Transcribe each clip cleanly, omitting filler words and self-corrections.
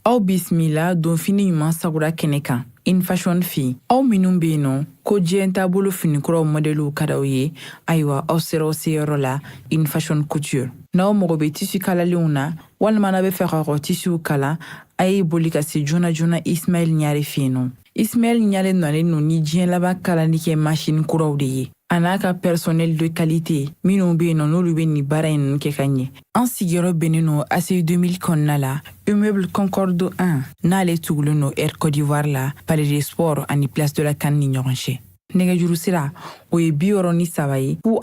Aw bisimila don fini ɲuman sagura kɛnɛ kan In Fashion Fi. Aw minnu be yen nɔ ko diɲɛ taabolo finikuraw modeliw ka d'aw ye, ayiwa aw sera aw seyɔrɔ la In Fashion Couture. N'aw mago bɛ tisi kalalenw na walima n'a bɛ fɛ ka tisiw kala, a ye boli ka se joona joona Ismaël Ɲare fɛ yen nɔ. Ismaël Ɲare nɔlen no ni diɲɛ laban kalali kɛ machine kuraw de ye. A n'a ka personnel de qualité minnu be yen nɔ n'olu bɛ nin baara in kɛ ka ɲɛ. An sigiyɔrɔ bɛnnen no ACI 2000 kɔnɔna la, Immeuble Concorde 1 n'ale tugulen no Air Côte d'Ivoire la, Palais des Sports ani Place de la Canne ni ɲɔgɔn cɛ. Nɛgɛjuru sira o ye 63 ye 02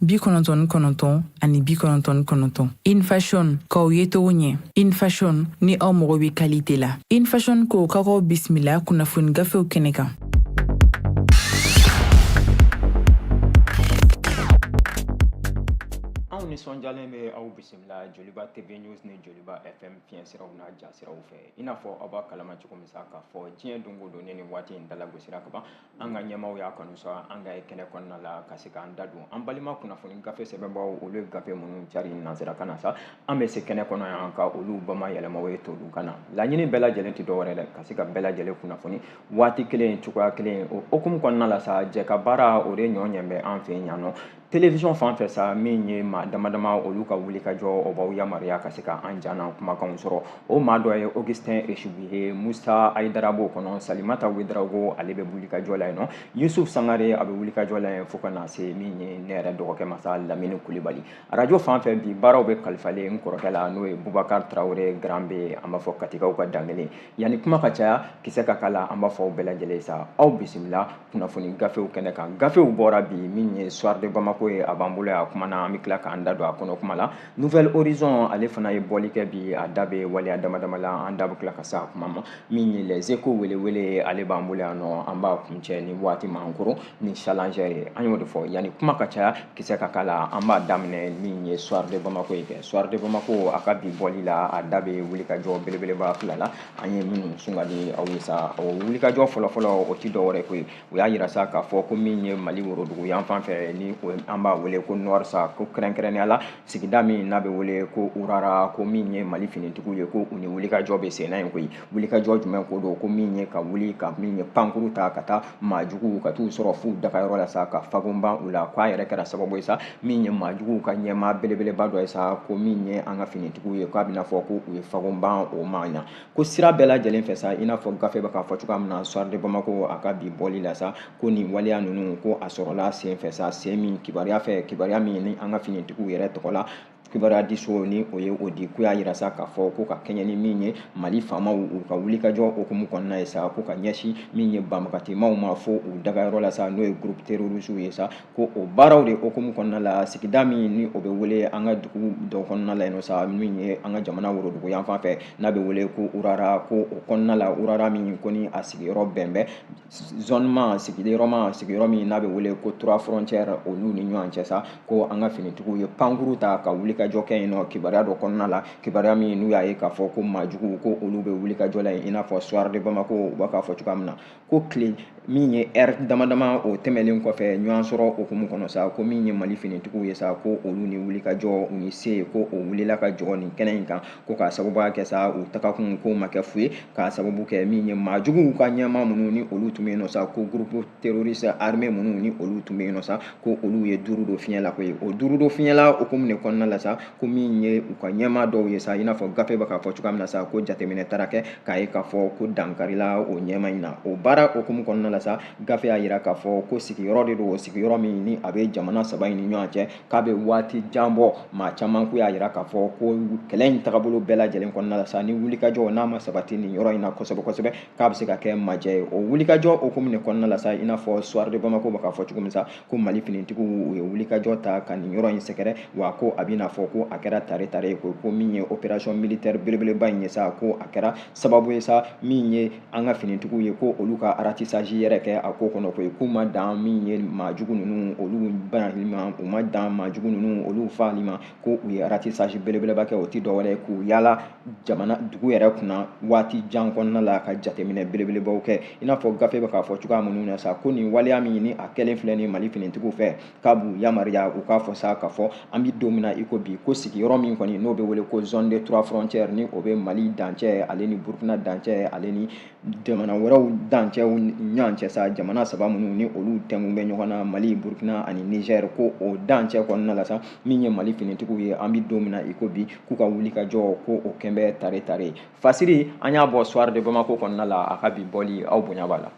99 ani 99. In Fashion k'aw ye togo ɲɛ. In Fashion ni aw mago bɛ qualité la. In Fashion ko k'aw bisimila kunnafoni gafew kɛnɛ kan. nisɔndiyalen bɛ aw bisimila Joliba TV News ni Joliba FM fiɲɛsiraw n'a jasiraw fɛ i n'a fɔ aw b'a kalama cogo min sa k'a fɔ diɲɛ don o don ni nin waati in dalagosira ka ban an ka ɲɛmaw y'a kanu sɔrɔ an ka kɛnɛ kɔnɔna la ka se k'an da don an balima kunnafoni gafe sɛbɛnbaw olu ye gafe minnu cari nanzarakan na sa an bɛ se kɛnɛ kɔnɔ yan ka olu bamayɛlɛmaw ye t'olu kan na laɲini bɛɛ lajɛlen tɛ dɔwɛrɛ dɛ ka se ka bɛɛ lajɛlen kunnafoni waati kelen cogoya kelen o hukumu kɔnɔna la sa jɛ ka baara o de ɲɔgɔn ɲɛ bɛ an fɛ yan nɔ télévision fan fɛ sa min ye maa dama olu ka wuli ka jɔ o b'aw yamaruya ka se ka an janna kumakanw sɔrɔ o maa dɔ ye Augustin Echibuye Musa Aidara b'o kɔnɔ Salimata Ouedraogo ale bɛ wuli ka jɔ la yen nɔ Yusuf Sangare a bɛ wuli ka jɔ la yen fo ka na se min ye ne yɛrɛ dɔgɔkɛ masa Lamini Kulibali radio fan fɛ bi baaraw bɛ kalifalen n kɔrɔkɛ la n'o ye Boubacar Traoré Granbe an b'a fɔ Katikaw ka dangelen yanni kuma ka caya kisɛ ka kala an b'a fɔ aw bɛɛ lajɛlen sa aw bisimila kunnafoni gafew kɛnɛ kan gafew bɔra bi min ye Soir de Bamako ye a b'an bolo yan kuma na an bɛ tila k'an da don a kɔnɔ kuma la Nouvelle Horizon ale fana ye bɔli kɛ bi a da bɛ waleya damadama la an da bɛ tila ka se a kuma ma min ye Les Échos welewele ale b'an bolo yan nɔ an b'a kuncɛ ni waati ma nkoro ni challenger ye an y'o de fɔ yanni kuma ka caya kisɛ ka k'a la an b'a daminɛ min ye Soir de Bamako ye kɛ Soir de Bamako a ka bi bɔli la a da bɛ wulikajɔ belebeleba fila la an ye minnu sungadi aw ye sa o wulikajɔ fɔlɔfɔlɔ o ti dɔwɛrɛ ko ye u y'a yira sa k'a fɔ ko min ye Mali worodugu yan fan fɛ ni an b'a wele ko Nord sa ko kɛrɛnkɛrɛnnenya la sigida min n'a bɛ wele ko Urara ko min ye Mali finitigiw ye ko u ni wulikajɔ bɛ sen na yen koyi wulikajɔ jumɛn ko don ko min ye ka wuli ka min ye pankuru ta ka taa maajuguw ka t'u sɔrɔ f'u dagayɔrɔ la sa ka fagonban u la k'a yɛrɛ kɛra sababu ye sa min ye maajuguw ka ɲɛmaa belebeleba dɔ ye sa ko min ye an ka finitigiw ye k'a bɛna fɔ ko u ye fagonban o ma ɲa ko sira bɛɛ lajɛlen fɛ sa i n'a fɔ gafe bɛ k'a fɔ cogoya min na Soir de Bamako a ka bi bɔli la sa ko nin waleya ninnu ko a sɔrɔla sen fɛ sa sen min kibaruya fɛ kibaruya min ni an ka finitigiw yɛrɛ tɔgɔ la kibaruya di so ni o ye o di ko y'a yira sa k'a fɔ ko ka kɛɲɛ ni min ye Mali faamaw u ka wulikajɔ hukumu kɔnɔna ye sa ko ka ɲɛsin min ye banbagatemaw ma fo u dagayɔrɔ la sa n'o ye groupe terroriste ye sa ko o baaraw de hukumu kɔnɔna la sigida min ni o bɛ wele an ka dugu dɔ kɔnɔna la yen nɔ sa min ye an ka jamana worodugu yan fan fɛ n'a bɛ wele ko Urara ko o kɔnɔna la Urara min ko ni a sigiyɔrɔ bɛn bɛ sigiyɔrɔ min n'a bɛ wele ko 3 frontières olu ni ɲɔgɔn cɛ sa ko an ka finitigiw ye pankuru ta ka wulikajɔ kɛ yen nɔ kibaruya dɔ kɔnɔna la kibaruya min n'u y'a ye k'a fɔ ko maajugu ko olu bɛ wulikajɔ la yen i n'a fɔ Soir de Bamako u b'a k'a fɔ cogoya min na ko tile min ye heure damadama o tɛmɛlen kɔfɛ ɲɔgɔn sɔrɔ hukumu kɔnɔ sa ko min ye Mali finitigiw ye sa ko olu ni wulikajɔ u ni se ko o wulila ka jɔ nin kɛnɛ in kan ko k'a sababuya kɛ sa u tagakun ko ma kɛ fu ye k'a sababu kɛ min ye maajuguw ka ɲɛmaa minnu ni olu tun bɛ yen nɔ sa ko groupe terroriste armé minnu ni olu tun bɛ yen nɔ sa ko olu ye duuru don fiɲɛ la ko ye o duuru don fiɲɛ la hukumu de kɔnɔna la sa ko min ye u ka ɲɛmaa dɔw ye sa i n'a fɔ gafe bɛ k'a fɔ cogoya min na sa ko jateminɛ taara kɛ k'a ye k'a fɔ ko dankarila o ɲɛmaa in na o baara hukumu kɔnɔna la sa gafe y'a yira k'a fɔ ko sigiyɔrɔ de don o sigiyɔrɔ min ni a bɛ jamana saba in ni ɲɔgɔn cɛ k'a bɛ waati jan bɔ maa caman ko y'a yira k'a fɔ ko kɛlɛ in tagabolo bɛɛ lajɛlen kɔnɔna la sa ni wulikajɔ n'a ma sabati nin yɔrɔ in na kosɛbɛ kosɛbɛ k'a bɛ se ka kɛ majɛ ye o wulikajɔ hukumu de kɔnɔna la sa i n'a fɔ Soir de Bamako bɛ k'a fɔ cogo min sa ko Mali finitigiw u ye wulikajɔ ta ka nin yɔrɔ in sɛgɛrɛ wa ko a bɛna fɔ ko a kɛra tare ye ko min ye opération militaire belebeleba in ye sa ko a kɛra sababu ye sa min ye an ka finitigiw ye ko olu ka ratissage yɛrɛ kɛ a ko kɔnɔ ko ye k'u ma dan min ye maajugu ninnu olu banali ma u ma dan maajugu ninnu olu faali ma ko u ye ratissage belebeleba kɛ o ti dɔwɛrɛ ye k'u yala jamana dugu yɛrɛ kunna waati jan kɔnɔna la ka jateminɛ belebelebaw kɛ i n'a fɔ gafe bɛ k'a fɔ cogoya minnu na sa ko nin waleya min ni a kɛlen filɛ ni Mali finitigiw fɛ k'a b'u yamaruya u k'a fɔ sa k'a fɔ an bɛ don min na i ko bi ko sigiyɔrɔ min kɔni n'o bɛ wele ko zone des 3 frontières ni o bɛ Mali dancɛ ale ni Burkina dancɛ ale ni jamana wɛrɛw dancɛw ɲɔgɔn cɛ sa jamana saba minnu ni olu tɛnkun bɛ ɲɔgɔn na Mali Burkina ani Niger ko o dancɛ kɔnɔna la sa min ye Mali finitigiw ye an bɛ don min na i ko bi k'u ka wuli ka jɔ ko o kɛn bɛ tare tare Fasiri an y'a bɔ soir de Bamako kɔnɔna la a ka bi bɔli aw bonya b'a la.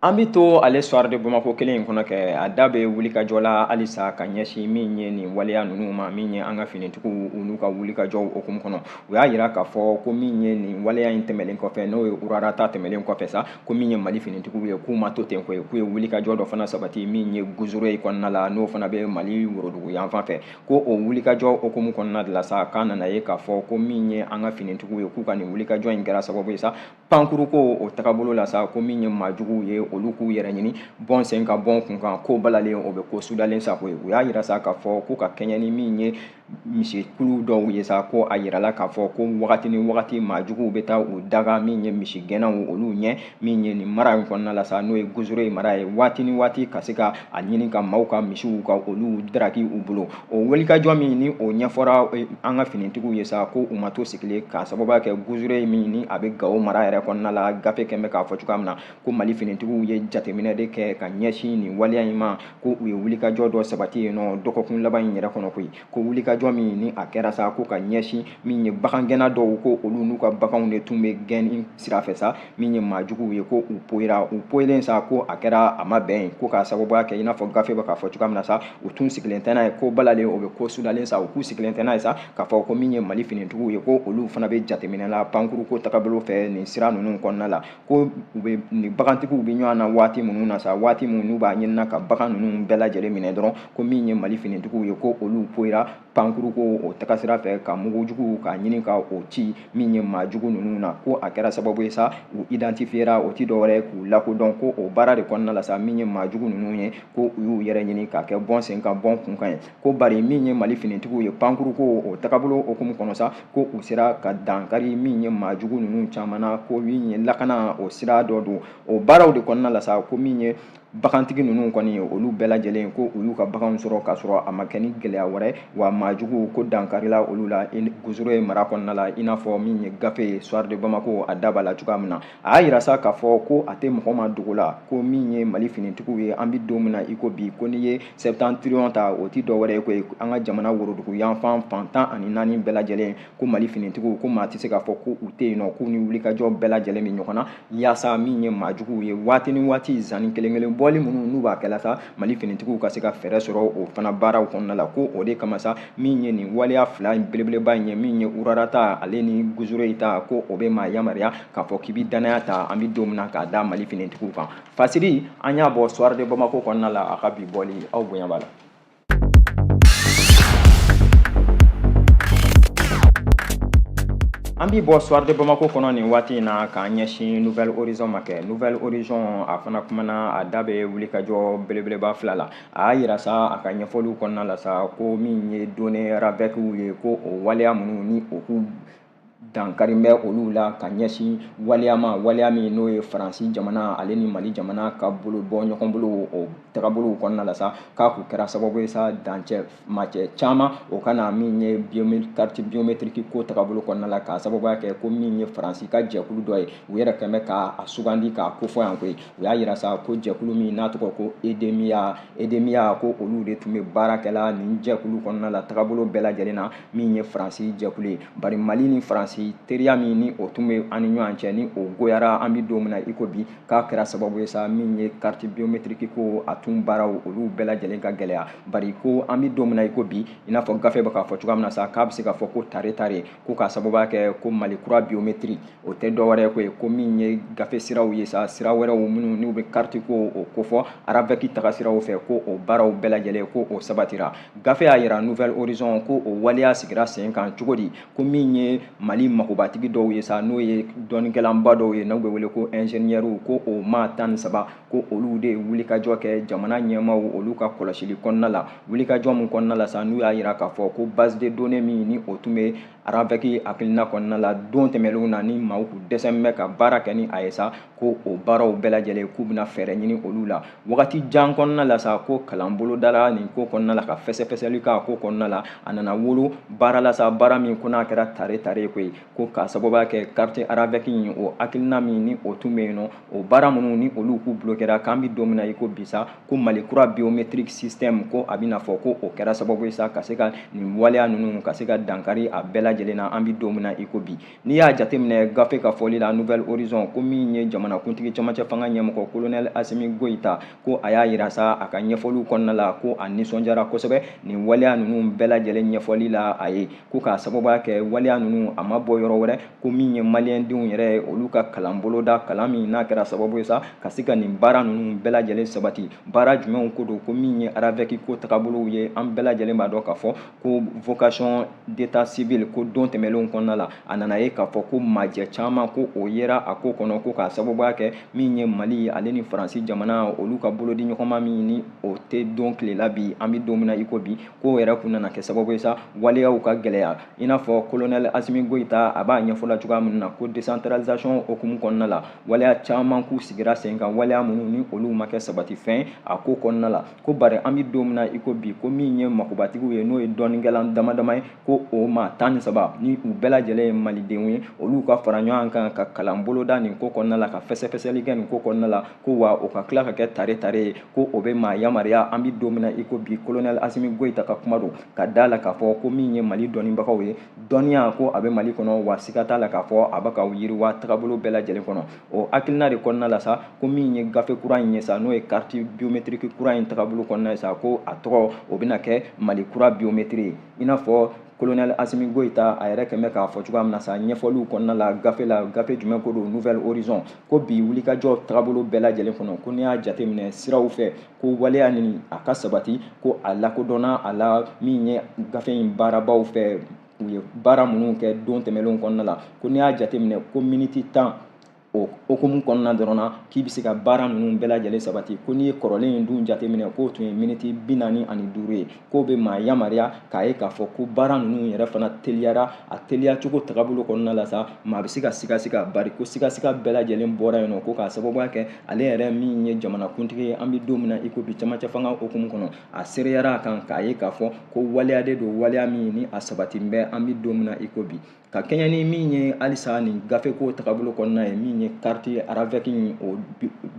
An bɛ to ale soir de Bamako kelen in kɔnɔ kɛ a da bɛ wulikajɔ la halisa ka ɲɛsin min ye nin waleya ninnu ma min ye an ka finitigiw u n'u ka wulikajɔ hukumu kɔnɔ u y'a yira k'a fɔ ko min ye nin waleya in tɛmɛlen kɔfɛ n'o ye urarata tɛmɛlen kɔfɛ sa ko min ye Mali finitigiw ye k'u ma to ten koyi k'u ye wulikajɔ dɔ fana sabati min ye Guzure kɔnɔna la n'o fana bɛ Mali worodugu yan fan fɛ ko o wulikajɔ hukumu kɔnɔna de la sa k'a nana ye k'a fɔ ko min ye an ka finitigiw ye k'u ka nin wulikajɔ in kɛra sababu ye sa pankuru ko o tagabolo la sa ko min ye maajuguw ye olu k'u yɛrɛ ɲini bɔn sen ka bɔn kun kan ko balalen o bɛ ko sudalen sa koyi u y'a yira sa k'a fɔ ko ka kɛɲɛ ni min ye misikulu dɔw ye sa ko a yirala k'a fɔ ko wagati ni wagati maajuguw bɛ taa u daga min ye misigɛnnaw olu ɲɛ min ye nin mara in kɔnɔna la sa n'o ye Guzure mara ye waati ni waati ka se ka a ɲini ka maaw ka misiw ka olu daraki u bolo o wulikajɔ min ni o ɲɛfɔra an ka finitigiw ye sa ko u ma to sigilen k'a sababuya kɛ Guzure min ni a bɛ Gawo mara yɛrɛ kɔnɔna la gafe kɛn bɛ k'a fɔ cogoya min na ko Mali finitigiw ye jateminɛ de kɛ ka ɲɛsin nin waleya in ma ko u ye wulikajɔ dɔ sabati yen nɔ dɔgɔkun laban in yɛrɛ kɔnɔ koyi ko wulikajɔ min ni a kɛra sa ko ka ɲɛsin min ye bagangɛnna dɔw ko olu n'u ka baganw de tun bɛ gɛnni sira fɛ sa min ye maajuguw ye ko u poyira u poyilen sa ko a kɛra a ma bɛn ko k'a sababuya kɛ i n'a fɔ gafe bɛ k'a fɔ cogoya min na sa u tun sigilen tɛ n'a ye ko balalen o bɛ ko sudalen sa u k'u sigilen tɛ n'a ye sa k'a fɔ ko min ye Mali finitigiw ye ko olu fana bɛ jateminɛ la pankuru ko tagabolo fɛ nin sira ninnu kɔnɔna la ko u bɛ nin bagantigiw bɛ ɲɔgɔn na waati minnu na sa waati minnu n'u b'a ɲinina ka bagan ninnu bɛɛ lajɛlen minɛ dɔrɔn ko min ye Mali finitigiw ye ko olu poyira pankuru ko o tagasira fɛ ka mugujugu k'a ɲini ka o ci min ye maajugu ninnu na ko a kɛra sababu ye sa u identifiera o ti dɔwɛrɛ k'u lakodɔn ko o baara de kɔnɔna la sa min ye maajugu ninnu ye ko u y'u yɛrɛ ɲini k'a kɛ bɔn sen ka bɔn kunkan ye ko bari min ye Mali finitigiw ye pankuru ko o tagabolo hukumu kɔnɔ sa ko u sera ka dankari min ye maajugu ninnu caman na ko min ye lakana o sira dɔ don o baaraw de kɔnɔna la sa ko min ye bagantigi ninnu kɔni olu bɛɛ lajɛlen ko u y'u ka baganw sɔrɔ k'a sɔrɔ a ma kɛ ni gɛlɛya wɛrɛ wa maajugu ko dankarila olu la Guzure mara kɔnɔna la i n'a fɔ min ye gafe ye soir de Bamako a da b'a la cogoya min na a y'a yira sa k'a fɔ ko a tɛ mɔgɔ ma dogo la ko min ye Mali finitigiw ye an bɛ don min na i ko bi ko n'i ye septentrion ta o ti dɔwɛrɛ ye koyi an ka jamana worodugu yanfan fantan ani naani bɛɛ lajɛlen ko Mali finitigiw ko maa tɛ se k'a fɔ ko u tɛ yen nɔ k'u ni wulikajɔ bɛɛ lajɛlen bɛ ɲɔgɔn na yaasa min ye maajuguw ye waati ni waati zanni kelen kelen bɔli minnu n'u b'a kɛla sa Mali finitigiw ka se ka fɛɛrɛ sɔrɔ o fana baaraw kɔnɔna la ko o de kama sa min ye nin waleya fila belebeleba in ye min ye urarata ale ni Guzure ta ko o bɛ maa yamaruya k'a fɔ k'i bɛ danaya ta an bɛ don min na k'a da Mali finitigiw kan Fasiri an y'a bɔ soir de Bamako kɔnɔna la a ka bi bɔli aw bonya b'a la. An b'i bɔ soir de Bamako kɔnɔ nin waati in na k'an ɲɛsin Nouvelle Horizon ma kɛ Nouvelle Horizon a fana kumana a da bɛ wulikajɔ belebeleba fila la a y'a yira sa a ka ɲɛfɔliw kɔnɔna la sa ko min ye donné Ravec ye ko o waleya minnu ni o k'u dankari bɛ olu la ka ɲɛsin waleya ma waleya min n'o ye Faransi jamana ale ni Mali jamana ka bolo bɔ ɲɔgɔn bolo o tagabolow kɔnɔna la sa k'a kun kɛra sababu ye sa dancɛ macɛ caman o kana min ye carte biométrique ko tagabolo kɔnɔna la k'a sababuya kɛ ko min ye Faransi ka jɛkulu dɔ ye u yɛrɛ kɛn bɛ k'a sugandi k'a kofɔ yan koyi u y'a yira sa ko jɛkulu min n'a tɔgɔ ko EDEMIA ko olu de tun bɛ baara kɛla nin jɛkulu kɔnɔna la tagabolo bɛɛ lajɛlen na min ye Faransi jɛkulu ye bari Mali ni Faransi teriya min ni o tun bɛ an ni ɲɔgɔn cɛ ni o goyara an bɛ don min na i ko bi k'a kɛra sababu ye sa min ye carte biométrique ko a tun baaraw olu bɛɛ lajɛlen ka gɛlɛya bari ko an bɛ don min na i ko bi i n'a fɔ gafe bɛ k'a fɔ cogoya min na sa k'a bɛ se k'a fɔ ko tare tare ko k'a sababuya kɛ ko Mali kura biométrique o tɛ dɔwɛrɛ ye ko min ye gafe siraw ye sa sira wɛrɛw minnu n'u bɛ carte ko o kofɔ Ravec tagasiraw fɛ ko o baaraw bɛɛ lajɛlen ko o sabatira gafe y'a yira Nouvelle Horizon ko o waleya sigira sen kan cogo di ko min ye Mali makobatigi dɔw ye sa n'o ye dɔnnikɛlanba dɔw ye n'u bɛ wele ko ingénieur ko o maa 13 ko olu de wulikajɔ kɛ jamana ɲɛmaaw olu ka kɔlɔsili kɔnɔna la wulikajɔ min kɔnɔna la sa n'u y'a yira k'a fɔ ko base de données min ni o tun bɛ araveki akilina kɔnɔna la don tɛmɛlenw na ni maaw k'u dɛsɛ bɛ ka baara kɛ ni a ye sa ko o baaraw bɛɛ lajɛlen k'u bɛna fɛɛrɛ ɲini olu la wagati jan kɔnɔna la sa ko kalan bolodala nin ko kɔnɔna la ka fɛsɛfɛsɛli k'a ko kɔnɔna la a nana wolo baara la sa baara min ko n'a kɛra tare koyi ko k'a sababuya kɛ quartier araveki in o akilina min ni o tun bɛ yen nɔ o baara minnu ni olu k'u bolo kɛra k'an bɛ don min na i ko bisa ko Mali kura biometric system ko a bɛna fɔ ko o kɛra sababu ye sa ka se ka nin waleya ninnu ka se ka dankari a bɛɛ lajɛlen na an bɛ don min na i ko bi n'i y'a jateminɛ gafe ka fɔli la Nouvelle Horizon ko min ye jamanakuntigi cɛmancɛ fanga ɲɛmɔgɔ colonel Asimi Goyita ko a y'a yira sa a ka ɲɛfɔliw kɔnɔna la ko a nisɔndiyara kosɛbɛ nin waleya ninnu bɛɛ lajɛlen ɲɛfɔli la a ye ko k'a sababuya kɛ waleya ninnu a ma bɔ yɔrɔ wɛrɛ ko min ye maliyɛndenw yɛrɛ olu ka kalan boloda kalan min n'a kɛra sababu ye sa ka se ka nin baara ninnu bɛɛ lajɛlen sabati baara jumɛnw ko don ko min ye araveki ko tagabolow ye an bɛɛ lajɛlen b'a dɔn k'a fɔ ko vocation d'état civil ko don tɛmɛlenw kɔnɔna la a nana ye k'a fɔ ko majɛ caman ko o yera a ko kɔnɔ ko k'a sababuya kɛ min ye Mali ale ni Faransi jamana olu ka bolodi ɲɔgɔnma min ni o tɛ don tilela bi an bɛ don min na i ko bi ko yɛrɛ kun nana kɛ sababu ye sa waleyaw ka gɛlɛya i n'a fɔ colonel Asimi Goyita a b'a ɲɛfɔla cogoya min na ko décentralisation hukumu kɔnɔna la waleya caman k'u sigira sen kan waleya minnu ni olu ma kɛ sabatifɛn a ko kɔnɔna la ko bari an bɛ don min na i ko bi ko min ye makobatigiw ye n'o ye dɔɔnikɛla dama dama ye ko o maa 13 ni u bɛɛ lajɛlen ye malidenw ye olu ka fara ɲɔgɔn kan ka kalan boloda nin ko kɔnɔna la ka fɛsɛfɛsɛli kɛ nin ko kɔnɔna la ko wa o ka tila ka kɛ tare ye ko o bɛ maa yamariya an bɛ don min na i ko bi colonel Asimi Goyita ka kuma don ka da la k'a fɔ ko min ye Mali dɔnnibagaw ye dɔnniya ko a bɛ Mali kɔnɔ wa siga t'a la k'a fɔ a bɛ ka yiriwa tagabolo bɛɛ lajɛlen kɔnɔ o hakilina de kɔnɔna la sa ko min ye gafe kura in ye sa n'o ye carte biométrique kura in tagabolo kɔnɔna ye sa ko a tɔgɔ o bɛna kɛ Mali kura biométrie ye i n'a fɔ colonel Asimi Goyita a yɛrɛ kɛn bɛ k'a fɔ cogoya min na sa ɲɛfɔliw kɔnɔna la gafe jumɛn ko don Nouvelle Horizon ko bi wulikajɔ tagabolo bɛɛ lajɛlen kɔnɔ ko n'i y'a jateminɛ siraw fɛ ko waleya nin a ka sabati ko a lakodɔnna a la min ye gafe in baarabaw fɛ u ye baara minnu kɛ don tɛmɛlenw kɔnɔna la ko n'i y'a jateminɛ ko miniti 10 o hukumu kɔnɔna dɔrɔn na k'i bɛ se ka baara ninnu bɛɛ lajɛlen sabati ko n'i ye kɔrɔlen in dun jateminɛ k'o tun ye miniti 45 ye k'o bɛ maa yamaruya k'a ye k'a fɔ ko baara ninnu yɛrɛ fana teliyara a teliya cogo tagabolo kɔnɔna la sa maa bɛ se ka siga bari ko siga bɛɛ lajɛlen bɔra yen nɔ ko k'a sababuya kɛ ale yɛrɛ min ye jamanakuntigi ye an bɛ don min na i ko bi cɛmancɛ fanga hukumu kɔnɔ a sereyara a kan k'a ye k'a fɔ ko waleya de don waleya min ni a sabati bɛ an bɛ don min na i ko bi ka kɛɲɛ ni min ye halisa nin gafe ko tagabolo kɔnɔna ye min ye carte araveki in o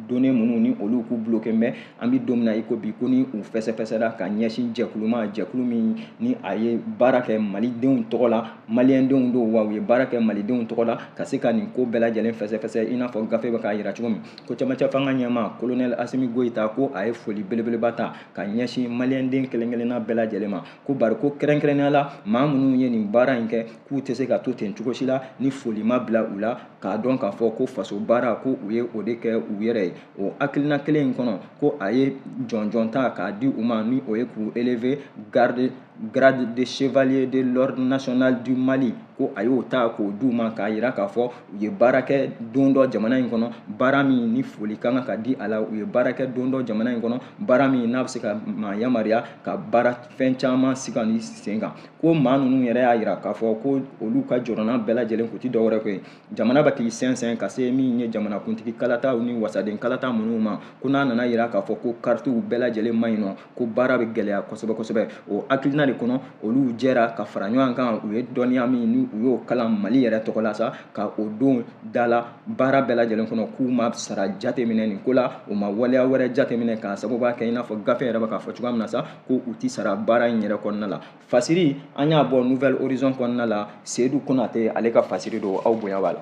données minnu ni olu k'u bloqué bɛ an bɛ don min na i ko bi ko ni u fɛsɛfɛsɛra ka ɲɛsin jɛkulu ma jɛkulu min ni a ye baara kɛ malidenw tɔgɔ la maliyɛndenw don wa u ye baara kɛ malidenw tɔgɔ la ka se ka nin ko bɛɛ lajɛlen fɛsɛfɛsɛ i n'a fɔ gafe bɛ k'a yira cogo min ko cɛmancɛ fanga ɲɛma colonel Asimi Goyita ko a ye foli belebeleba ta ka ɲɛsin maliyɛnden kelen-kelenna bɛɛ lajɛlen ma ko bari ko kɛrɛnkɛrɛnnenya la maa minnu ye nin baara in kɛ k'u tɛ se ka to ten cogo si la ni foli ma bila u la k'a dɔn k'a fɔ ko faso baara ko u ye o de kɛ u yɛrɛ ye o hakilina kelen in kɔnɔ ko a ye jɔnjɔn ta k'a di u ma ni o ye k'u élever grade de chevalier de l'ordre national du Mali ko a y'o ta k'o d'u ma k'a yira k'a fɔ u ye baara kɛ don dɔ jamana in kɔnɔ baara min ni foli kan ka di a la u ye baara kɛ don dɔ jamana in kɔnɔ baara min n'a bɛ se ka maa yamaruya ka baara fɛn caman sigi ni sen kan ko maa ninnu yɛrɛ y'a yira k'a fɔ ko olu ka jɔrɔna bɛɛ lajɛlen kun tɛ dɔwɛrɛ ko ye jamana bɛ k'i sɛnsɛn ka se min ye jamanakuntigi kalataw ni wasaden kalata minnu ma ko n'a nana yira k'a fɔ ko karitiw bɛɛ lajɛlen ma ɲi nɔ ko baara bɛ gɛlɛya kosɛbɛ kosɛbɛ o hakilina de kɔnɔ olu jɛra ka fara ɲɔgɔn kan u ye dɔnniya min ni u y'o kalan Mali yɛrɛ tɔgɔ la sa ka o don dala baara bɛɛ lajɛlen kɔnɔ k'u ma sara jateminɛ nin ko la u ma waleya wɛrɛ jateminɛ k'a sababuya kɛ i n'a fɔ gafe yɛrɛ bɛ k'a fɔ cogoya min na sa ko u tɛ sara baara in yɛrɛ kɔnɔna la fasiri an y'a bɔ Nouvelle Horizon kɔnɔna la Seydou Konate ale ka fasiri don aw bonya b'a la.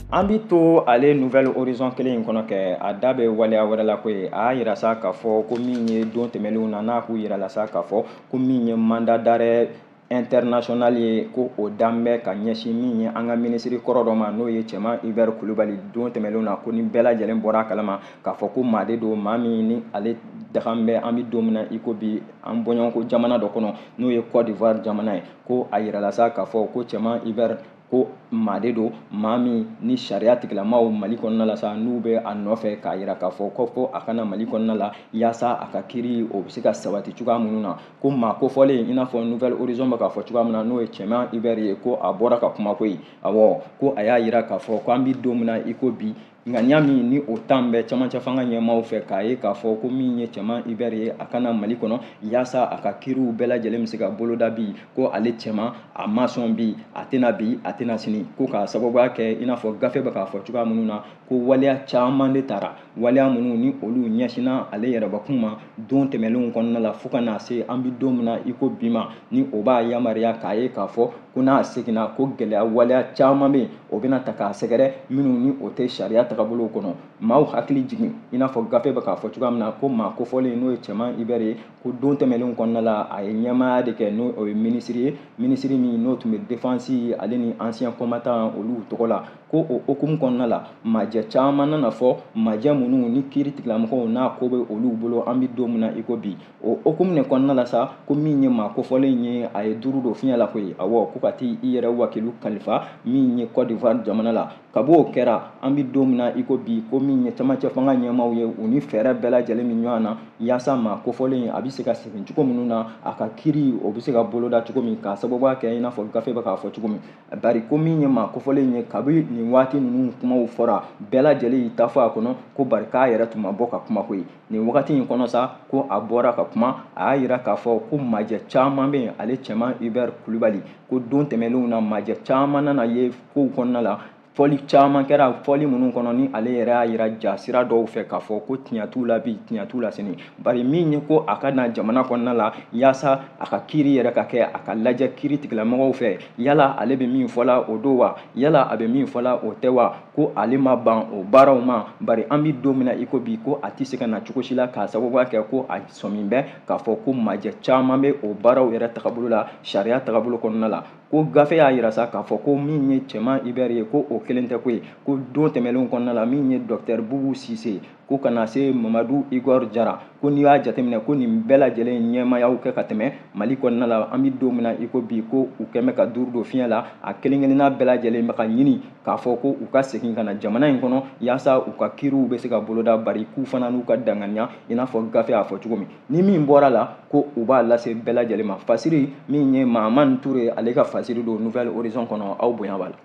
An bi to ale Nouvelle Horizon kelen in kɔnɔ kɛ a da bɛ waleya wɛrɛ la ko ye a y'a yira sa k'a fɔ ko min ye don tɛmɛnlenw na n'a k'u yira la sa k'a fɔ ko min ye mandat d'arrêt international ye ko o danbɛ ka ɲɛsin min ye an ka minisiri kɔrɔ dɔ ma n'o ye cɛman Iber Kulubali don tɛmɛnlenw na ko ni bɛɛ lajɛlen bɔra a kalama k'a fɔ ko maa de don maa min ni ale dakan bɛ an bɛ don min na i ko bi an bɔɲɔgɔnko jamana dɔ kɔnɔ n'o ye Côte d'Ivoire jamana ye ko a yirala sa k'a fɔ ko cɛman Iber ko maa de don maa min ni sariya tigilamaw Mali kɔnɔna la sa n'u bɛ a nɔfɛ k'a yira k'a fɔ ko fɔ a kana Mali kɔnɔna la yaasa a ka kiiri o bɛ se ka sabati cogoya minnu na ko maa kofɔlen i n'a fɔ Nouvelle Horizon bɛ k'a fɔ cogoya min na n'o ye Cɛman Hubert ye ko a bɔra ka kuma koyi awɔ ko a y'a yira k'a fɔ ko an bɛ don min na i ko bi ŋaniya min ni o tan bɛ camancɛ fanga ɲɛmaaw fɛ k'a ye k'a fɔ ko min ye Cɛman Hubert ye a kana Mali kɔnɔ yaasa a ka kiiriw bɛɛ lajɛlen bɛ se ka boloda bi ko ale Cɛman a ma sɔn bi a tɛna sini ko k'a sababuya kɛ i n'a fɔ gafe bɛ k'a fɔ cogoya minnu na ko waleya caman de tara waleya minnu ni olu ɲɛsinna ale yɛrɛbakun ma don tɛmɛnlenw kɔnɔna la fo ka n'a se an bɛ don min na i ko bi ma ni o b'a yamaruya k'a ye k'a fɔ ko n'a seginna ko gɛlɛya waleya caman bɛ yen o bɛna ta k'a sɛgɛrɛ minnu ni o tɛ sariya tagabolo kɔnɔ maaw hakili jigin i n'a fɔ gafe bɛ k'a fɔ cogoya min na ko maa kofɔlen n'o ye Cɛman Hubert ye ko don tɛmɛnlenw kɔnɔna la a ye ɲɛmaaya de kɛ n'o ye minisiri ye minisiri min n'o tun bɛ défense ale ni ancien combattant olu tɔgɔ la ko o hukumu kɔnɔna la majɛ caman nana fɔ majɛ minnu ni kiiri tigilamɔgɔw n'a ko bɛ olu bolo an bɛ don min na i ko bi o hukumu de kɔnɔna la sa ko min ye maa kofɔlen ye a ye duuru don fiɲɛ la koyi awɔ ko ka t'i yɛrɛ wakilu kalifa min ye Côte d'Ivoire jamana la kab'o kɛra an bɛ don min na i ko bi ko min ye camancɛ fanga ɲɛmaaw ye u ni fɛɛrɛ bɛɛ lajɛlen min ɲɔgɔn na yaasa maa kofɔlen a bɛ se ka segin cogo minnu na a ka kiiri o bɛ se ka boloda cogo min k'a sababuya kɛ i n'a fɔ gafe bɛ k'a fɔ cogo min bari ko min ye maa kofɔlen ye kabi nin waati ninnu kumaw fɔra bɛɛ lajɛlen y'i ta fɔ a kɔnɔ ko bari k'a yɛrɛ tun ma bɔ ka kuma koyi nin wagati in kɔnɔ sa ko a bɔra ka kuma a y'a yira k'a fɔ ko majɛ caman bɛ yen ale Cɛman Hubert Kulibali ko don tɛmɛnlenw na majɛ caman nana ye kow kɔnɔna la fɔli caman kɛra fɔli minnu kɔnɔ ni ale yɛrɛ y'a yira ja sira dɔw fɛ k'a fɔ ko tiɲɛ t'u la bi tiɲɛ t'u la sini bari min ye ko a ka na jamana kɔnɔna la yaasa a ka kiiri yɛrɛ ka kɛ a ka lajɛ kiiri tigilamɔgɔw fɛ yala ale bɛ min fɔla o don wa yala a bɛ min fɔla o tɛ wa ko ale ma ban o baaraw ma bari an bɛ don min na i ko bi ko a tɛ se ka na cogo si la k'a sababuya kɛ ko a sɔmin bɛ k'a fɔ ko majɛ caman bɛ o baaraw yɛrɛ tagabolo la sariya tagabolo kɔnɔna la ko gafe y'a yira sa k'a fɔ ko min ye Cɛman Hubert ye ko o kelen tɛ ko ye ko don tɛmɛnlenw kɔnɔna la min ye Dr Bubu Sise ko ka na se Mamadu Igor Jara ko n'i y'a jateminɛ ko nin bɛɛ lajɛlen ɲɛmaayaw kɛ ka tɛmɛ Mali kɔnɔna la an bɛ don min na i ko bi ko u kɛn bɛ ka duuru don fiɲɛ la a kelen kelenna bɛɛ lajɛlen bɛ ka ɲini k'a fɔ ko u ka segin ka na jamana in kɔnɔ yaasa u ka kiiriw bɛ se ka boloda bari k'u fana n'u ka danganiya i n'a fɔ gafe y'a fɔ cogo min ni min bɔra la ko u b'a lase bɛɛ lajɛlen ma fasiri min ye Mahamani Ture ale ka fasiri don Nouvelle Horizon kɔnɔ aw bonya b'a la.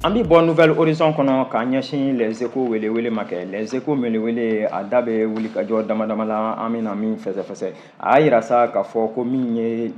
An bɛ bɔ Nouvelle Horizon kɔnɔ k'a ɲɛsin Les Échos welewele ma kɛ Les Échos welewele a da bɛ wulikajɔ damadama la an bɛna min fɛsɛfɛsɛ a y'a yira sa k'a fɔ ko min ye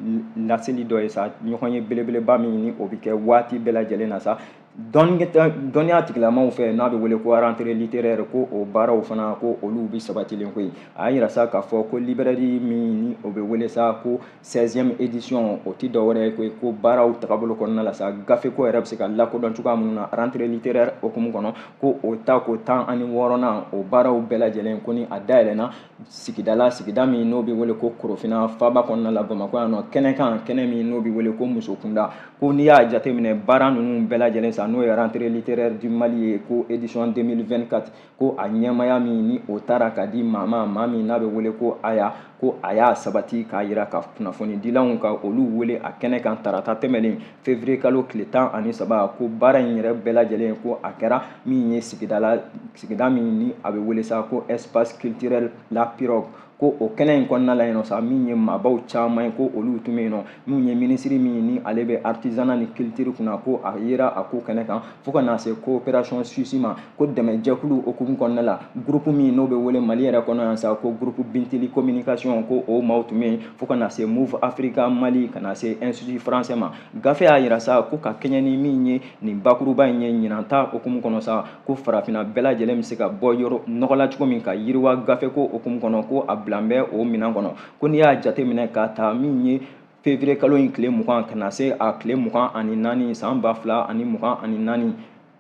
laseli dɔ ye sa ɲɔgɔn ye belebeleba min ni o bɛ kɛ waati bɛɛ lajɛlen na sa dɔnniya tigilamaw fɛ n'a bɛ wele ko rentrée littéraire ko o baaraw fana ko olu bɛ sabatilen koyi a y'a yira sa k'a fɔ ko librairie min ni o bɛ wele sa ko 16e édition o tɛ dɔwɛrɛ ye koyi ko baaraw tagabolo kɔnɔna la sa gafe ko yɛrɛ bɛ se ka lakodɔn cogoya minnu na rentrée littéraire hukumu kɔnɔ ko o ta ko 16nan o baaraw bɛɛ lajɛlen ko ni a dayɛlɛnna sigida min n'o bɛ wele ko Korofina faaba kɔnɔna la Bamakɔ yan nɔ kɛnɛ min n'o bɛ wele ko Musokunda ko n'i y'a jateminɛ baara ninnu bɛɛ lajɛlen sa n'o ye rentrée littéraire du Mali ye ko édition 2024 ko a ɲɛmaya min ni o taara ka di maa min n'a bɛ wele ko Aya ko a y'a sabati k'a yira ka kunnafoni dilanw ka olu wele a kɛnɛ kan tarata tɛmɛnen février kalo tile 13 ko baara in yɛrɛ bɛɛ lajɛlen ko a kɛra min ye sigida min ni a bɛ wele sa ko espace culturel La Pirogue ko o kɛnɛ in kɔnɔna la yen nɔ sa min ye maabaw caman ye ko olu tun bɛ yen nɔ min ye minisiri min ni ale bɛ artisanat ni culture kunna ko a yera a ko kɛnɛ kan fo ka na se coopération suisse ma ko dɛmɛjɛkulu hukumu kɔnɔna la groupe min n'o bɛ wele Mali yɛrɛ kɔnɔ yan sa ko groupe Binteli communication ko o maaw tun bɛ yen fo ka na se Move Africa Mali ka na se institut français ma gafe y'a yira sa ko ka kɛɲɛ ni min ye nin bakuruba in ye ɲinanta hukumu kɔnɔ sa ko farafinna bɛɛ lajɛlen bɛ se ka bɔ yɔrɔ nɔgɔla cogo min ka yiriwa gafe ko hukumu kɔnɔ ko a bilan bɛ o minɛn kɔnɔ ko n'i y'a jateminɛ k'a ta min ye février kalo in tile 20 ka na se a tile 24 san 2024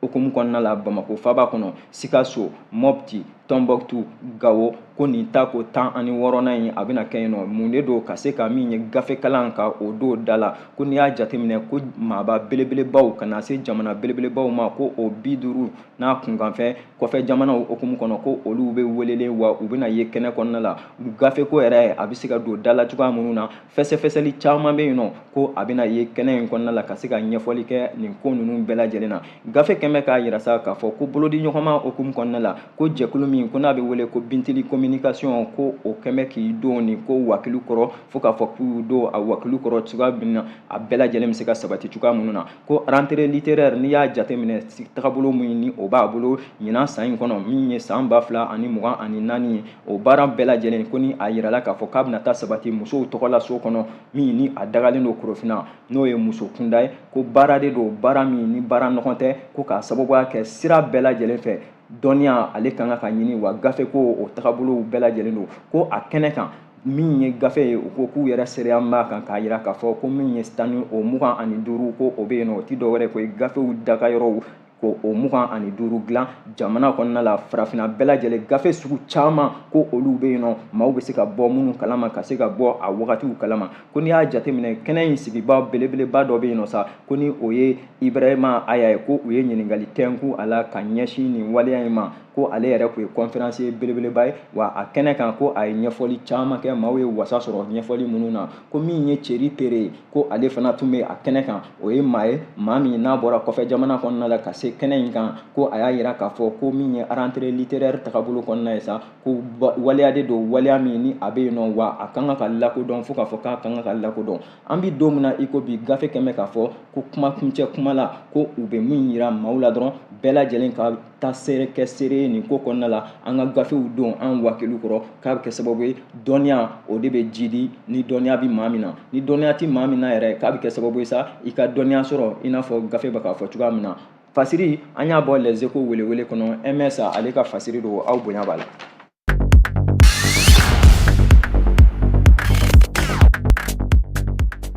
hukumu kɔnɔna la Bamakɔ faaba kɔnɔ Sikaso Mopti Tombouctou Gao ko nin ta ko 16nan in a bɛna kɛ yen nɔ mun de don ka se ka min ye gafe kalan ka o don da la ko n'i y'a jateminɛ ko maaba belebelebaw ka na se jamana belebelebaw ma ko o 50 n'a kunkanfɛ kɔfɛ jamanaw okumu kɔnɔ ko olu bɛ welelen wa u bɛna ye kɛnɛ kɔnɔna la gafe ko yɛrɛ a bɛ se ka don da la cogoya minnu na fɛsɛfɛsɛli caman bɛ yen nɔ ko a bɛna ye kɛnɛ in kɔnɔna la ka se ka ɲɛfɔli kɛ nin ko ninnu bɛɛ lajɛlen na gafe kɛmɛ k'a yira sa k'a fɔ ko bolodi ɲɔgɔnma okumu kɔnɔna la ko jɛkulu min ko n'a bɛ wele ko bintili communication ko o kɛmɛ k'i don nin ko wakilu kɔrɔ fo k'a fɔ k'u don a wakilu kɔrɔ cogoya min na a bɛɛ lajɛlen bɛ se ka sabati cogoya minnu na ko rentrée littéraire n'i y'a jateminɛ tagabolo min ni o b'a bolo ɲinan san in kɔnɔ min ye san 2024 ye o baara bɛɛ lajɛlen ko ni a yirala k'a fɔ k'a bɛna taa sabati musow tɔgɔ la so kɔnɔ min ni a dagalen don Korofina n'o ye muso kunda ye ko baara de don baara min ni baara nɔgɔn tɛ ko k'a sababuya kɛ sira bɛɛ lajɛlen fɛ dɔnniya ale kan ka ɲini wa gafe ko o tagabolow bɛɛ lajɛlen don ko a kɛnɛ kan min ye gafe ye u ko k'u yɛrɛ seereya b'a kan k'a yira k'a fɔ ko min ye tani o 25 ko o bɛ yen nɔ o ti dɔwɛrɛ ko ye gafew dagayɔrɔw ko o 25 dilan jamana kɔnɔna la farafinna bɛɛ lajɛlen gafe sugu caman ko olu bɛ yen nɔ maaw bɛ se ka bɔ minnu kalama ka se ka bɔ a wagatiw kalama ko n'i y'a jateminɛ kɛnɛ in sigiba belebeleba dɔ bɛ yen nɔ sa ko ni o ye Ibrahima Aya ye ko u ye ɲininkali tɛnku a la ka ɲɛsin nin waleya in ma ko ale yɛrɛ tun ye conférencier belebeleba ye wa a kɛnɛ kan ko a ye ɲɛfɔli caman kɛ maaw ye wasa sɔrɔ ɲɛfɔli minnu na ko min ye Ceri Pere ye ko ale fana tun bɛ a kɛnɛ kan o ye maa ye maa min n'a bɔra kɔfɛ jamana kɔnɔna la ka se kɛnɛ in kan ko a y'a yira k'a fɔ ko min ye rentrée littéraire tagabolo kɔnɔna ye sa ko waleya de don waleya min ni a bɛ yen nɔ wa a kan ka lakodɔn fo k'a fɔ k'a kan ka lakodɔn an bɛ don min na i ko bi gafe kɛmɛ k'a fɔ ko kuma kuncɛ kuma la ko u bɛ min yira maaw la dɔrɔn bɛɛ lajɛlen ka taa seere kɛ seere ye nin ko kɔnɔna la an ka gafew don an wakilu kɔrɔ k'a bɛ kɛ sababu ye dɔnniya o de bɛ jidi ni dɔnniya bɛ maa min na ni dɔnniya tɛ maa min na yɛrɛ k'a bɛ kɛ sababu ye sa i ka dɔnniya sɔrɔ i n'a fɔ gafe bɛ k'a fɔ cogoya min na fasiri an y'a bɔ les échos welewele kɔnɔ MS ale ka fasiri don aw bonya b'a la.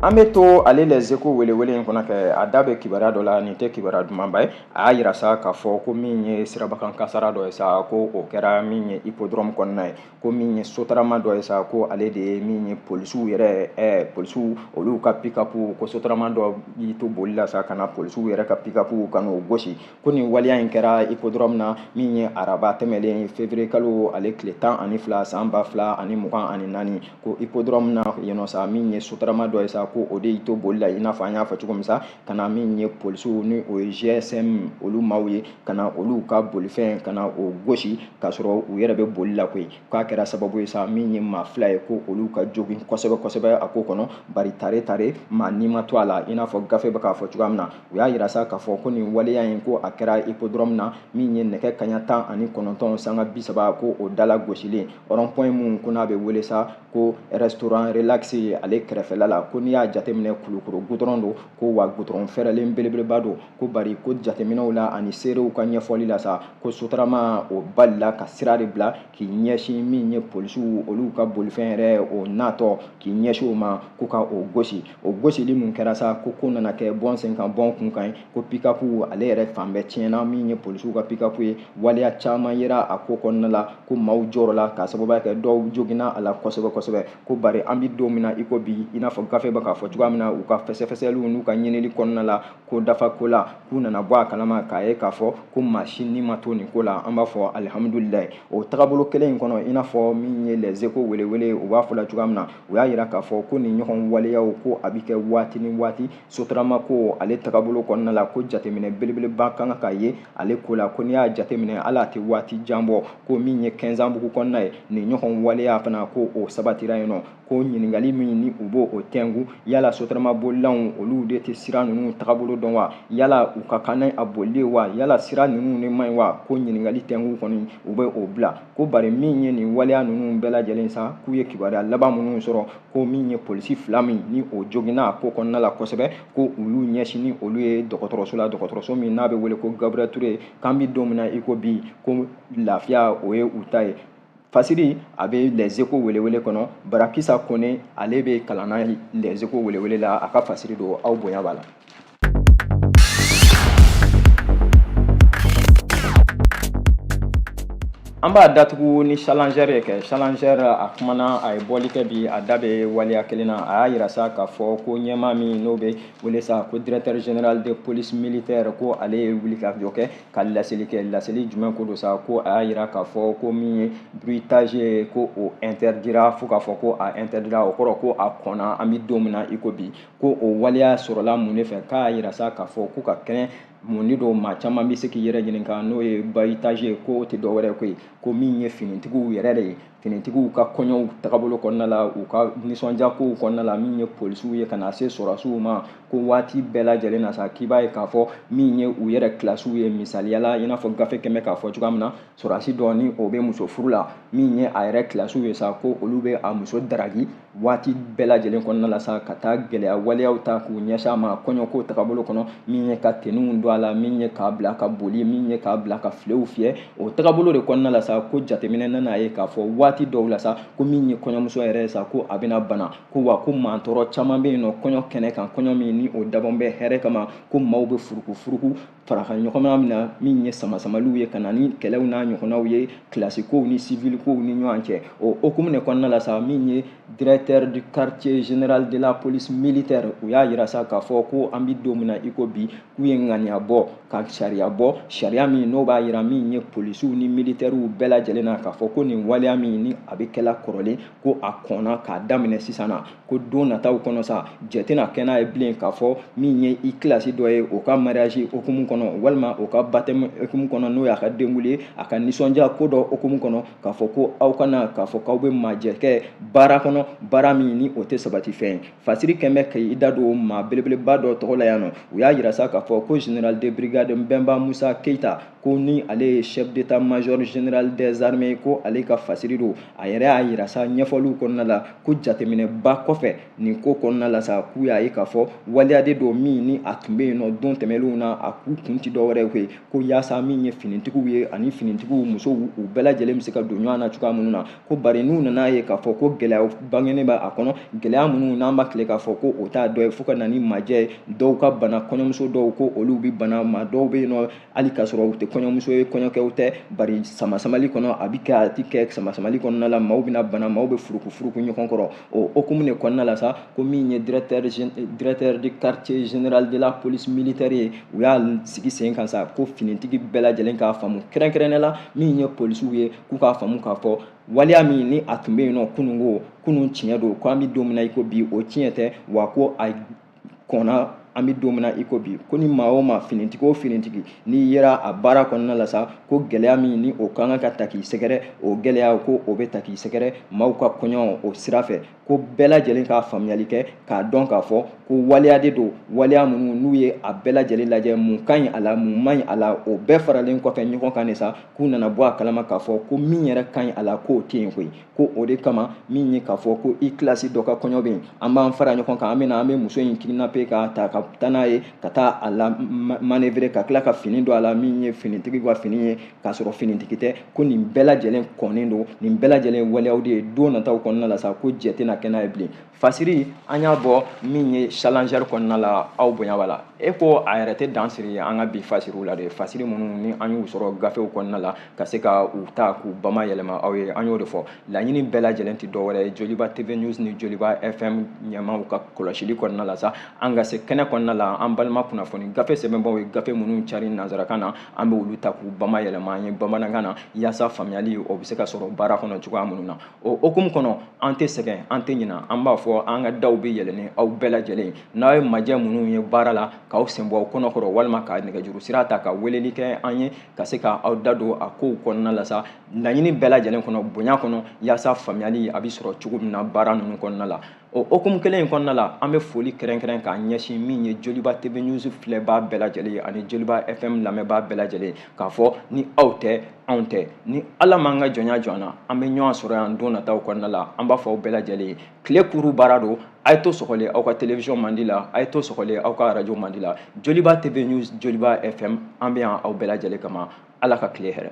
An bɛ to ale les échos welewele in kɔnɔ kɛ a da bɛ kibaruya dɔ la nin tɛ kibaruya dumanba ye a y'a yira sa k'a fɔ ko min ye sirabakan kasara dɔ ye sa ko o kɛra min ye hippodrome kɔnɔna ye ko min ye sotarama dɔ ye sa ko ale de ye min ye polisiw yɛrɛ polisiw olu ka pick-up ko sotarama dɔ y'i to boli la sa ka na polisiw yɛrɛ ka pick-up ka n'o gosi ko nin waleya in kɛra hippodrome na min ye araba tɛmɛlen ye février kalo ale tile 12 san 2024 ko hippodrome na yen nɔ sa min ye sotarama dɔ ye sa ko o de y'i to boli la i n'a fɔ an y'a fɔ cogo min sa ka na min ye polisiw ni o ye GSM olu maaw ye ka na olu ka bolifɛn ka na o gosi k'a sɔrɔ u yɛrɛ bɛ boli la koyi k'a kɛra sababu ye sa min ye maa fila ye ko olu ka jogin kosɛbɛ kosɛbɛ a ko kɔnɔ bari tare maa ni ma to a la i n'a fɔ gafe bɛ k'a fɔ cogoya min na u y'a yira sa k'a fɔ ko nin waleya in ko a kɛra hippodrome na min ye nɛgɛ kaɲa 19 sanga 30 ko o dala gosilen rond point mun ko n'a bɛ wele sa ko restaurant relax ale kɛrɛfɛla la ko n'i y'a jateminɛ Kulukoro goudron don ko wa goudron fɛrɛlen belebeleba don ko bari ko jateminɛw la ani seerew ka ɲɛfɔli la sa ko sotarama o balila ka sira de bila k'i ɲɛsin min ye polisiw olu ka bolifɛn yɛrɛ o natɔ k'i ɲɛsin o ma ko ka o gosili mun kɛra sa ko nana kɛ bɔn sen kan bɔn kun kan ko pick-up ale yɛrɛ fan bɛɛ tiɲɛna min ye polisiw ka pick-up ye waleya caman yera a ko kɔnɔna la ko maaw jɔrɔ la k'a sababuya kɛ dɔw joginna a la kosɛbɛ ko bari an bɛ don min na i ko bi i n'a fɔ gafe bɛ k'a fɔ cogoya min na u ka fɛsɛfɛsɛliw n'u ka ɲinili kɔnɔna la ko dafa ko la k'u nana bɔ a kalama k'a ye k'a fɔ ko maa si ni ma to nin ko la an b'a fɔ alihamudulilayi o tagabolo kelen in kɔnɔ i n'a fɔ min ye les échos welewele u b'a fɔ la cogoya min na u y'a yira k'a fɔ ko nin ɲɔgɔn waleyaw ko a bɛ kɛ waati ni waati sotarama ko ale tagabolo kɔnɔna la ko jateminɛ belebeleba kan ka ye ale ko la ko n'i y'a jateminɛ hali a tɛ waati jan bɔ ko min ye 15 bugu kɔnɔna ye nin ɲɔgɔn waleya fana ko o sabatira yen nɔ ko ɲininkali min ni u b'o o tɛngu yala sotarama bolilanw olu de tɛ sira ninnu tagabolo dɔn wa yala u ka kan ni a bolili wa yala sira ninnu ne man ɲi wa ko ɲininkali tɛngu kɔni u bɛ o bila ko bari min ye nin waleya ninnu bɛɛ lajɛlen sa k'u ye kibaruya laban minnu sɔrɔ ko min ye polisi fila min ni o joginna a ko kɔnɔna la kosɛbɛ ko olu ɲɛsin ni olu ye dɔgɔtɔrɔso la dɔgɔtɔrɔso min n'a bɛ wele ko Gabriel Ture k'an bɛ don min na i ko bi ko lafiya o ye u ta ye fasiri a bɛ les échos welewele kɔnɔ Barakisa Kone ale bɛ kalan na les échos welewele la a ka fasiri don aw bonya b'a la. an b'a datugu ni challenger ye kɛ challenger a kumana a ye bɔli kɛ bi a da bɛ waleya kelen na a y'a yira sa k'a fɔ ko ɲɛmaa min n'o bɛ wele sa ko directeur général de police militaire ko ale ye wuli ka jɔ kɛ ka laseli kɛ laseli jumɛn ko don sa ko a y'a yira k'a fɔ ko min ye bruitage ye ko o interdira fo k'a fɔ ko a interdira o kɔrɔ ko a kɔnna an bɛ don min na i ko bi ko o waleya sɔrɔla mun de fɛ k'a y'a yira sa k'a fɔ ko ka kɛnɛ mun de don maa caman bɛ se k'i yɛrɛ ɲininka n'o ye bruitage ye ko o tɛ dɔwɛrɛ ko ye ko min ye finitigiw yɛrɛ de ye finitigiw ka kɔɲɔw tagabolo kɔnɔna la u ka nisɔndiya kow kɔnɔna la min ye polisiw ye ka na se sɔrɔsiw ma ko waati bɛɛ lajɛlen na sa k'i b'a ye k'a fɔ min ye u yɛrɛ kilasiw ye misaliyala i n'a fɔ gafe kɛmɛ k'a fɔ cogoya min na sɔrɔsi dɔ ni o bɛ muso furu la min ye a yɛrɛ kilasiw ye sa ko olu bɛ a muso daraki waati bɛɛ lajɛlen kɔnɔna la sa ka taa gɛlɛya waleyaw ta k'u ɲɛsin a ma kɔɲɔko tagabolo kɔnɔ min ye ka teniw don a la min ye k'a bila ka boli min ye k'a bila ka filew fiyɛ o tagabolo de kɔnɔna la sa ko jateminɛ nana ye k'a fɔ waati dɔw la sa ko min ye kɔɲɔmuso yɛrɛ ye sa ko a bɛna bana ko wa ko maatɔrɔ caman bɛ yen nɔ kɔɲɔ kɛnɛ kan kɔɲɔ min ni o dabɔn bɛ hɛrɛ kama ko maaw bɛ furuku faraka ɲɔgɔnma min na min ye samasamaliw ye ka na ni kɛlɛw n'a ɲɔgɔnnaw ye kilasi kow ni civil kow ni ɲɔgɔn cɛ o hukumu de kɔnɔna la sa min ye directeur du quartier général de la police militaire u y'a yira sa k'a fɔ ko an bɛ don min na i ko bi k'u ye ŋaniya bɔ ka sariya bɔ sariya min n'o b'a yira min ye polisiw ni militaires bɛɛ lajɛlen na k'a fɔ ko nin waleya min ni a bɛ kɛla kɔrɔlen ko a kɔnna k'a daminɛ sisan na ko don nataw kɔnɔ sa jɛ tɛna kɛ n'a ye bilen k'a fɔ min ye i kilasi dɔ ye o ka mariage hukumu kɔnɔ walima o ka baptême hukumu kɔnɔ n'o y'a ka denkundi a ka nisɔndiya ko dɔ hukumu kɔnɔ k'a fɔ ko aw kana k'a fɔ k'aw bɛ majɛ kɛ baara kɔnɔ baara min ni o tɛ sabati fɛn ye fasiri kɛn bɛ k'i da don maa belebeleba dɔ tɔgɔ la yan nɔ u y'a yira sa k'a fɔ ko général de brigade Mbemba Musa Keita ko ni ale ye chef d'état major général des armées ko ale ka fasiri don a yɛrɛ y'a yira sa ɲɛfɔliw kɔnɔna la ko jateminɛba kɔfɛ nin ko kɔnɔna la sa k'u y'a ye k'a fɔ waleya de don min ni a tun bɛ yen nɔ don tɛmɛnlenw na a k'u kun ti dɔwɛrɛ koyi ko yaasa min ye finitigiw ye ani finitigiw musow u bɛɛ lajɛlen bɛ se ka don ɲɔgɔn na cogoya minnu na ko bari n'u nana ye k'a fɔ ko gɛlɛya bangenen b'a kɔnɔ gɛlɛya minnu n'an b'a tile k'a fɔ ko o t'a dɔ ye fo ka na ni majɛ ye dɔw ka bana kɔɲɔmuso dɔw ko olu bɛ bana ma dɔw bɛ yen nɔ hali k'a sɔrɔ u tɛ kɔɲɔmuso ye kɔɲɔkɛw tɛ bari samasamali kɔnɔ a bɛ kɛ a tɛ kɛ samasamali kɔnɔna la maaw bɛna bana maaw bɛ furuku ɲɔgɔn kɔrɔ o hukumu de kɔnɔna la sa ko min ye directeur du quartier général de la police militaire ye u y'a sigi sen kan sa ko finitigi bɛɛ lajɛlen k'a faamu kɛrɛnkɛrɛnnenya la min ye polisiw ye k'u k'a faamu k'a fɔ waleya min ni a tun bɛ yen nɔ kunun tiɲɛ don ko an bɛ don min na i ko bi o tiɲɛ tɛ wa ko a kɔnna an bɛ don min na i ko bi ko ni maa o maa finitigi o finitigi n'i yera a baara kɔnɔna la sa ko gɛlɛya min ni o kan ka ta k'i sɛgɛrɛ o gɛlɛya ko o bɛ ta k'i sɛgɛrɛ maaw ka kɔɲɔ o sira fɛ ko bɛɛ lajɛlen k'a faamuyali kɛ k'a dɔn k'a fɔ ko waleya de don waleya minnu n'u ye a bɛɛ lajɛlen lajɛ mun ka ɲi a la mun man ɲi a la o bɛɛ faralen kɔfɛ ɲɔgɔn kan de sa k'u nana bɔ a kalama k'a fɔ ko min yɛrɛ ka ɲi a la k'o tɛ yen koyi ko o de kama min ye k'a fɔ ko i kilasi dɔ ka kɔɲɔ bɛ yen an b'an fara ɲɔgɔn kan an bɛ muso in kidnappé k'a ta ka taa n'a ye ka taa a la manœuvrer ka tila ka fini don a la min ye finitigi ka fini ye k'a sɔrɔ finitigi tɛ ko nin bɛɛ lajɛlen kɔnnen don nin bɛɛ lajɛlen waleyaw de ye don nataw kɔnɔna la sa ko jɛ tɛna kɛ n'a ye bilen fasiri an y'a bɔ min ye challenger kɔnɔna la aw bonya b'a la e ko a yɛrɛ tɛ dan siri an ka bi fasiriw la de fasiri minnu ni an y'u sɔrɔ gafew kɔnɔna la ka se ka u ta k'u bamayɛlɛma aw ye an y'o de fɔ laɲini bɛɛ lajɛlen tɛ dɔwɛrɛ ye Joliba TV News ni Joliba FM ɲɛmaaw ka kɔlɔsili kɔnɔna la sa an ka se kɛnɛ kɔnɔna la an balima kunnafoni gafe sɛbɛnbaaw ye gafe minnu cari nanzarakan na an bɛ olu ta k'u bamayɛlɛma an ye bamanankan na yaasa faamuyali o bɛ se ka sɔrɔ baara kɔnɔ cogoya minnu na o hukumu kɔnɔ an tɛ sɛgɛn an tɛ ɲinɛ an b'a fɔ an ka daw bɛ yɛlɛ ni aw bɛɛ lajɛlen n'aw ye majɛ minnu ye baara la k'aw sen bɔ aw kɔnɔkɔrɔ walima ka nɛgɛjuru sira ta ka weleli kɛ an ye ka se ka aw da don a kow kɔnɔna la sa laɲini bɛɛ lajɛlen kɔnɔ bonya kɔnɔ yaasa faamuyali a bɛ sɔrɔ cogo min na baara ninnu kɔnɔna la o hukumu kelen in kɔnɔna la an bɛ foli kɛrɛnkɛrɛn k'a ɲɛsin min ye Joliba TV News filɛbaa bɛɛ lajɛlen ani Joliba FM lamɛnbaa bɛɛ lajɛlen k'a fɔ ni aw tɛ anw tɛ ni ala m'an ka jɔnya jɔ an na an bɛ ɲɔgɔn sɔrɔ yan don nataw kɔnɔna la an b'a fɔ aw bɛɛ lajɛlen tile kuru baara don a ye to sɔgɔlen aw ka télévision mandi la a ye to sɔgɔlen aw ka radio mandi la Joliba TV News Joliba FM an bɛ yan aw bɛɛ lajɛlen kama ala ka tile hɛrɛ.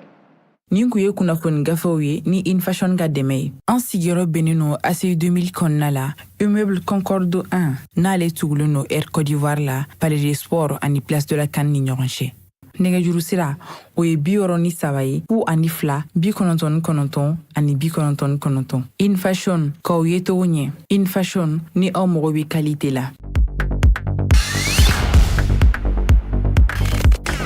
Nin kun ye kunnafoni gafew ye ni InFashion ka dɛmɛ ye. An sigiyɔrɔ bɛnnen no ACI 2000 kɔnɔna la immeuble Concorde 1 n'ale tugulen no Air Côte d'Ivoire la Palais des Sports ani Place de la CAN ni ɲɔgɔn cɛ. nɛgɛjuru sira o ye 63 ye 02 99 ani 99 Infashion k'aw ye togo ɲɛ Infashion ni aw mago bɛ qualité la